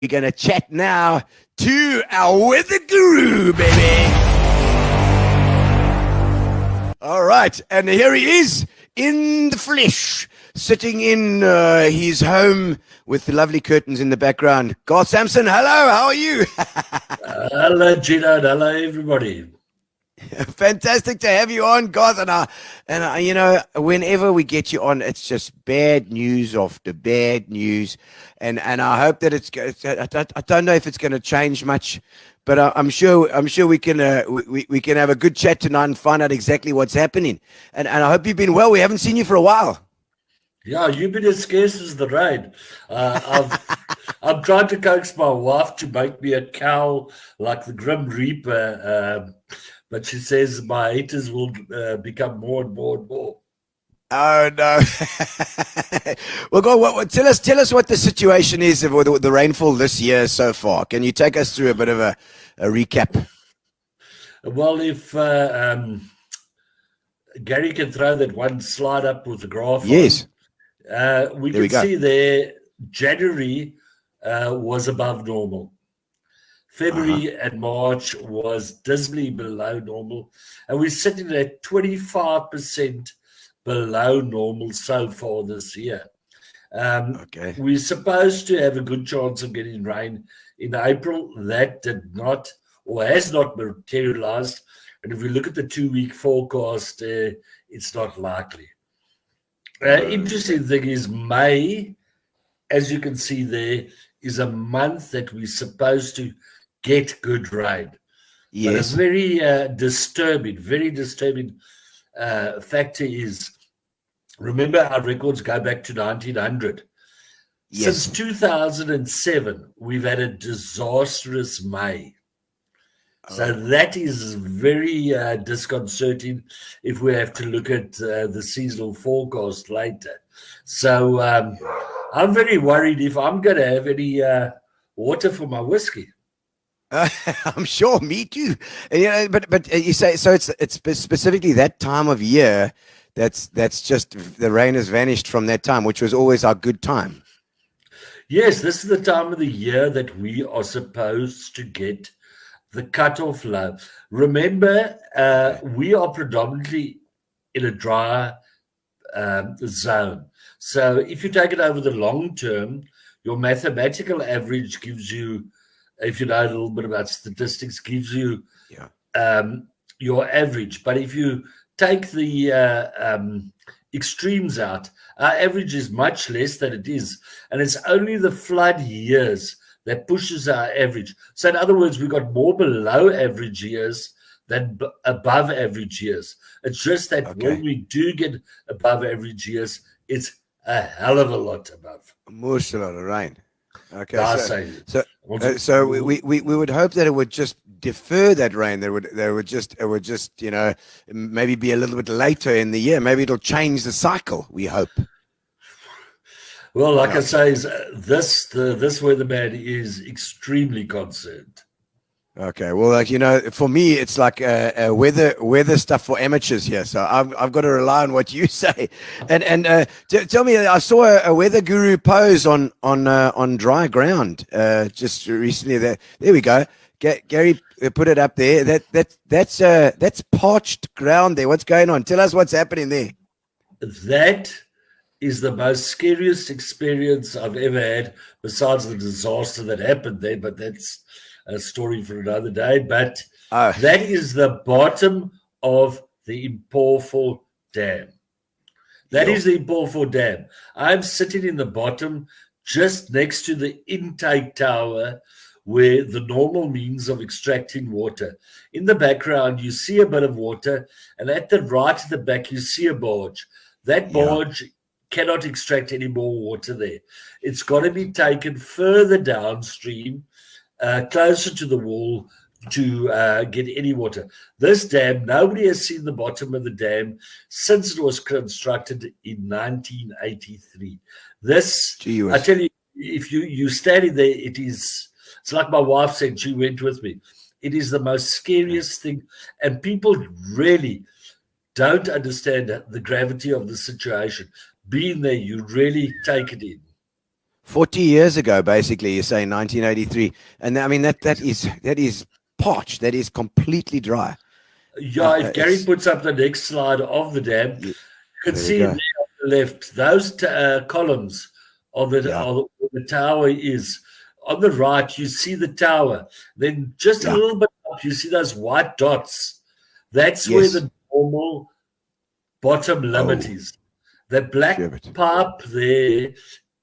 We're going to chat now to our weather guru, baby. All right. And here he is in the flesh, sitting in his home with the lovely curtains in the background. Garth Sampson, hello. How are you? Hello, Gino. Hello, everybody. Fantastic to have you on, Garth. And I, you know, whenever we get you on, it's just bad news after bad news. And I hope that I don't know if it's going to change much, but I'm sure we can have a good chat tonight and find out exactly what's happening. And I hope you've been well. We haven't seen you for a while. Yeah, you've been as scarce as the rain. I'm trying to coax my wife to make me a cow like the Grim Reaper, but she says my haters will become more and more and more. Oh no! Well, go. Tell us what the situation is with the rainfall this year so far. Can you take us through a bit of a recap? Well, if Gary can throw that one slide up with the graph, yes, we can see there January was above normal. February and March was dismally below normal, and we're sitting at 25% below normal so far this year. We're supposed to have a good chance of getting rain in April. That did not or has not materialized. And if we look at the 2-week forecast, it's not likely. Interesting thing is May, as you can see there, is a month that we're supposed to get good rain. Yes. But a very disturbing factor is, remember our records go back to 1900. Yes. Since 2007, we've had a disastrous May. So that is very disconcerting if we have to look at the seasonal forecast later. So I'm very worried if I'm going to have any water for my whiskey. I'm sure, me too. You know, but you say so. It's specifically that time of year that's just the rain has vanished from that time, which was always our good time. Yes, this is the time of the year that we are supposed to get the cutoff low. Remember, we are predominantly in a dry zone. So if you take it over the long term, your mathematical average gives you, if you know a little bit about statistics, gives you your average. But if you take the extremes out, our average is much less than it is. And it's only the flood years that pushes our average. So in other words, we've got more below average years than above average years. It's just that when we do get above average years, it's a hell of a lot above. Most a lot of rain. Okay, so we would hope that it would just defer that rain. It would just you know, maybe be a little bit later in the year. Maybe it'll change the cycle. We hope. Well, like I say, this weatherman is extremely concerned. Okay, well, like, you know, for me, it's like weather stuff for amateurs here. So I've got to rely on what you say. And tell me, I saw a weather guru pose on dry ground just recently. There we go. Gary put it up there. That's parched ground there. What's going on? Tell us what's happening there. That is the most scariest experience I've ever had, besides the disaster that happened there. But that's a story for another day. But that is the bottom of the Impofo Dam. That is the Impofo Dam. I'm sitting in the bottom, just next to the intake tower, where the normal means of extracting water. In the background, you see a bit of water, and at the right at the back, you see a barge. That barge cannot extract any more water there. It's got to be taken further downstream, closer to the wall, to get any water. This dam, nobody has seen the bottom of the dam since it was constructed in 1983. This, I tell you, if you standing there, it's like my wife said, she went with me. It is the most scariest thing, and people really don't understand the gravity of the situation. Being there, you really take it in. 40 years ago, basically, you say 1983. And I mean, that is parched. That is completely dry. Yeah, if Gary puts up the next slide of the dam, you can see there on the left, those columns of the tower is. On the right, you see the tower. Then just a little bit up, you see those white dots. That's where the normal bottom limit is. The black pipe there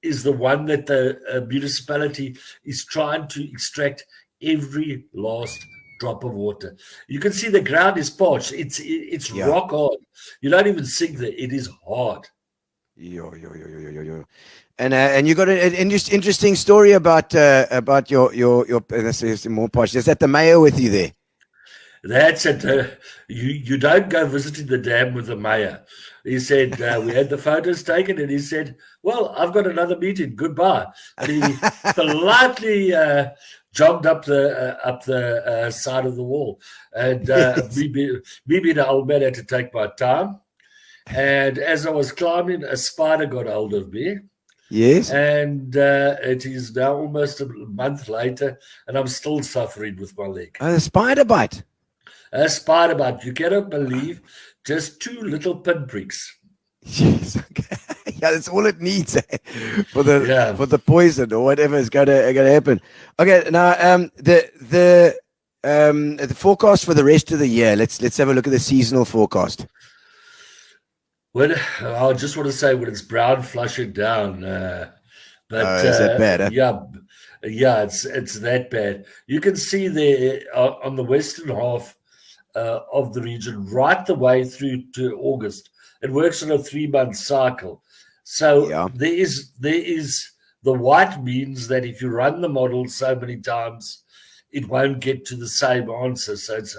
is the one that the municipality is trying to extract every last drop of water. You can see the ground is parched. It's rock hard. You don't even sink there. It is hard. And you got an interesting story about your this is more posh. Is that the mayor with you there? That's it. You don't go visiting the dam with the mayor. He said, we had the photos taken, and he said, well, I've got another meeting. Goodbye. And he politely jogged up the side of the wall. And me being an old man, had to take my time. And as I was climbing, a spider got hold of me. Yes. And it is now almost a month later, and I'm still suffering with my leg. A spider bite. A spider bite. You cannot believe, just 2 little pinpricks. Yes. Okay. Yeah, that's all it needs for the poison or whatever is going to happen. Okay, now the forecast for the rest of the year. Let's have a look at the seasonal forecast. Well, I just want to say when it's brown, flush it down. But is that bad? Yeah, it's that bad. You can see there on the western half of the region, right the way through to August. It works on a 3-month cycle. So there is the white means that if you run the model so many times, it won't get to the same answer. So it's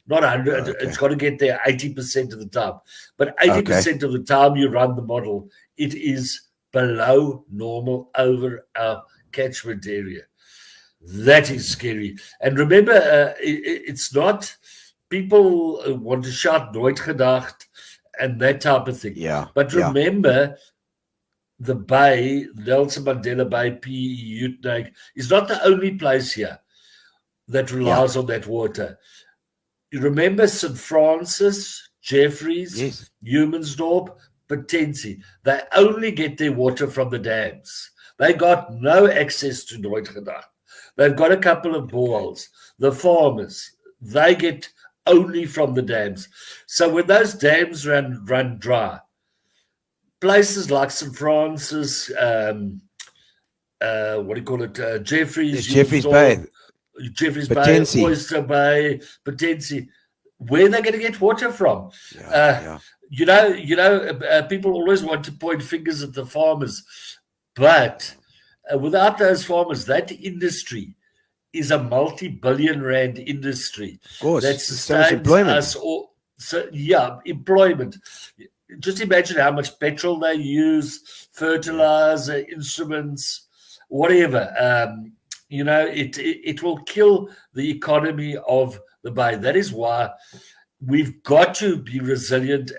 not 100. Okay. It's got to get there 80% of the time. But 80% of the time you run the model, it is below normal over our catchment area. That is scary. And remember, it's not people want to shout nooit gedacht and that type of thing. Yeah. But remember, the bay, Nelson Mandela Bay, PE, Y2Mate, is not the only place here that relies on that water. You remember St. Francis, Jeffreys, Humansdorp, Potensi. They only get their water from the dams. They got no access to nooit gedacht. They've got a couple of boreholes. The farmers, they get only from the dams. So when those dams run dry, places like St. Francis, Jeffreys, Jeffreys Bay, Oyster Bay, Potensi, where are they going to get water from? People always want to point fingers at the farmers, but without those farmers, that industry is a multi-billion rand industry. Of course, that sustains employment. Employment. Just imagine how much petrol they use, fertilizer, instruments, whatever. It will kill the economy of the bay. That is why we've got to be resilient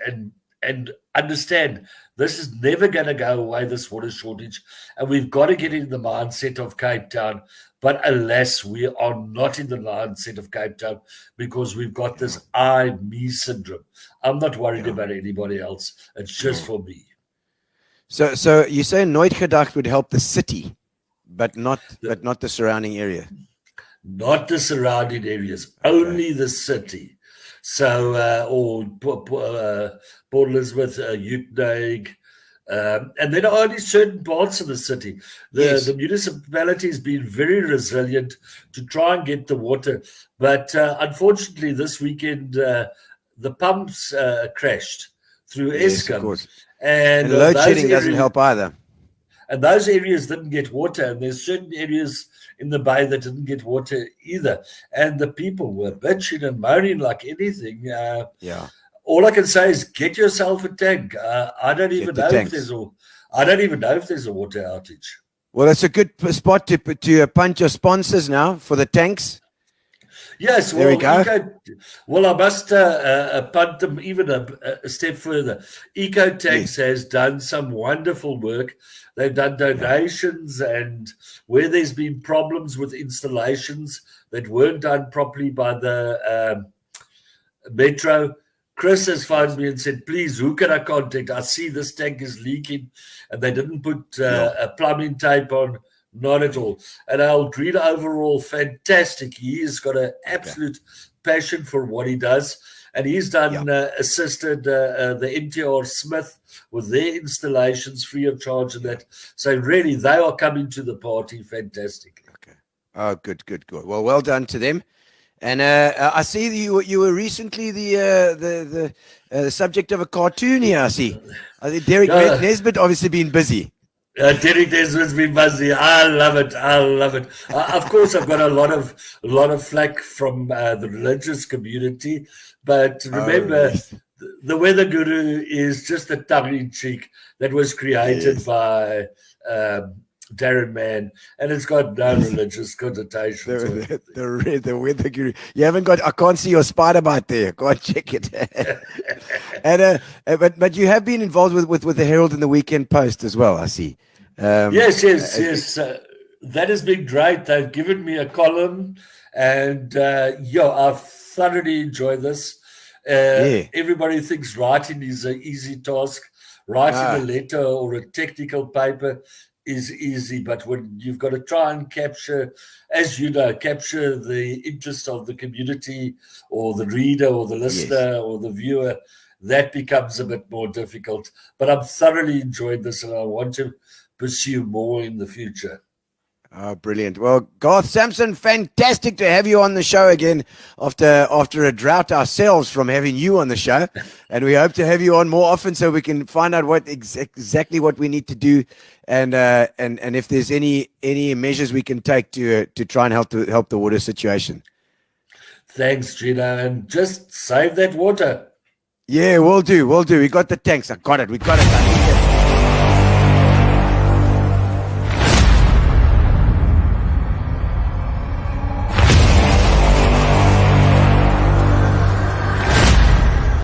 and understand this is never going to go away, this water shortage, and we've got to get in the mindset of Cape Town. But alas, we are not in the mindset of Cape Town because we've got this I-me syndrome. I'm not worried about anybody else. It's just for me. So you say nooit gedacht would help the city, but not the surrounding area. Not the surrounding areas, only the city. So, Port Elizabeth, Y2Mate, and then only certain parts of the city. The municipality has been very resilient to try and get the water. But unfortunately, this weekend, the pumps crashed through Eskom. And load shedding doesn't help either. And those areas didn't get water. And there's certain areas in the bay that didn't get water either. And the people were bitching and moaning like anything. All I can say is get yourself a tank. I don't even know if there's a water outage. Well, that's a good spot to punch your sponsors now for the tanks. Yes, there we go. Well, I must punt them even a step further. EcoTanks has done some wonderful work. They've done donations, and where there's been problems with installations that weren't done properly by the Metro, Chris has phoned me and said, please, who can I contact? I see this tank is leaking, and they didn't put a plumbing tape on. Not at all. And our Gino, overall, fantastic. He has got an absolute passion for what he does. And he's done assisted the MTR Smith with their installations free of charge and that. So really, they are coming to the party. Fantastic. Okay. Oh, good. Well, well done to them. And I see that you were recently the subject of a cartoon here. I see. I think Derek Nesbitt obviously been busy. Derek Nesbitt's been busy. I love it. Of course, I've got a lot of flack from the religious community, but remember, the Weather Guru is just a tongue-in-cheek that was created by Darren Mann, and it's got no religious connotations. The Weather Guru. You haven't got. I can't see your spider bite there. Go and check it. And but you have been involved with the Herald and the Weekend Post as well. I see. Yes. That has been great. They've given me a column, and I've thoroughly enjoyed this. Everybody thinks writing is an easy task. Writing a letter or a technical paper is easy, but when you've got to try and capture, as you know, capture the interest of the community or the reader or the listener or the viewer, that becomes a bit more difficult. But I'm thoroughly enjoying this, and I want to pursue more in the future. Oh, brilliant. Well, Garth Sampson, fantastic to have you on the show again after a drought ourselves from having you on the show. And we hope to have you on more often so we can find out what exactly what we need to do and if there's any measures we can take to try and help the water situation. Thanks, Gino. And just save that water. Yeah, we'll do. We got the tanks. I got it. We got it.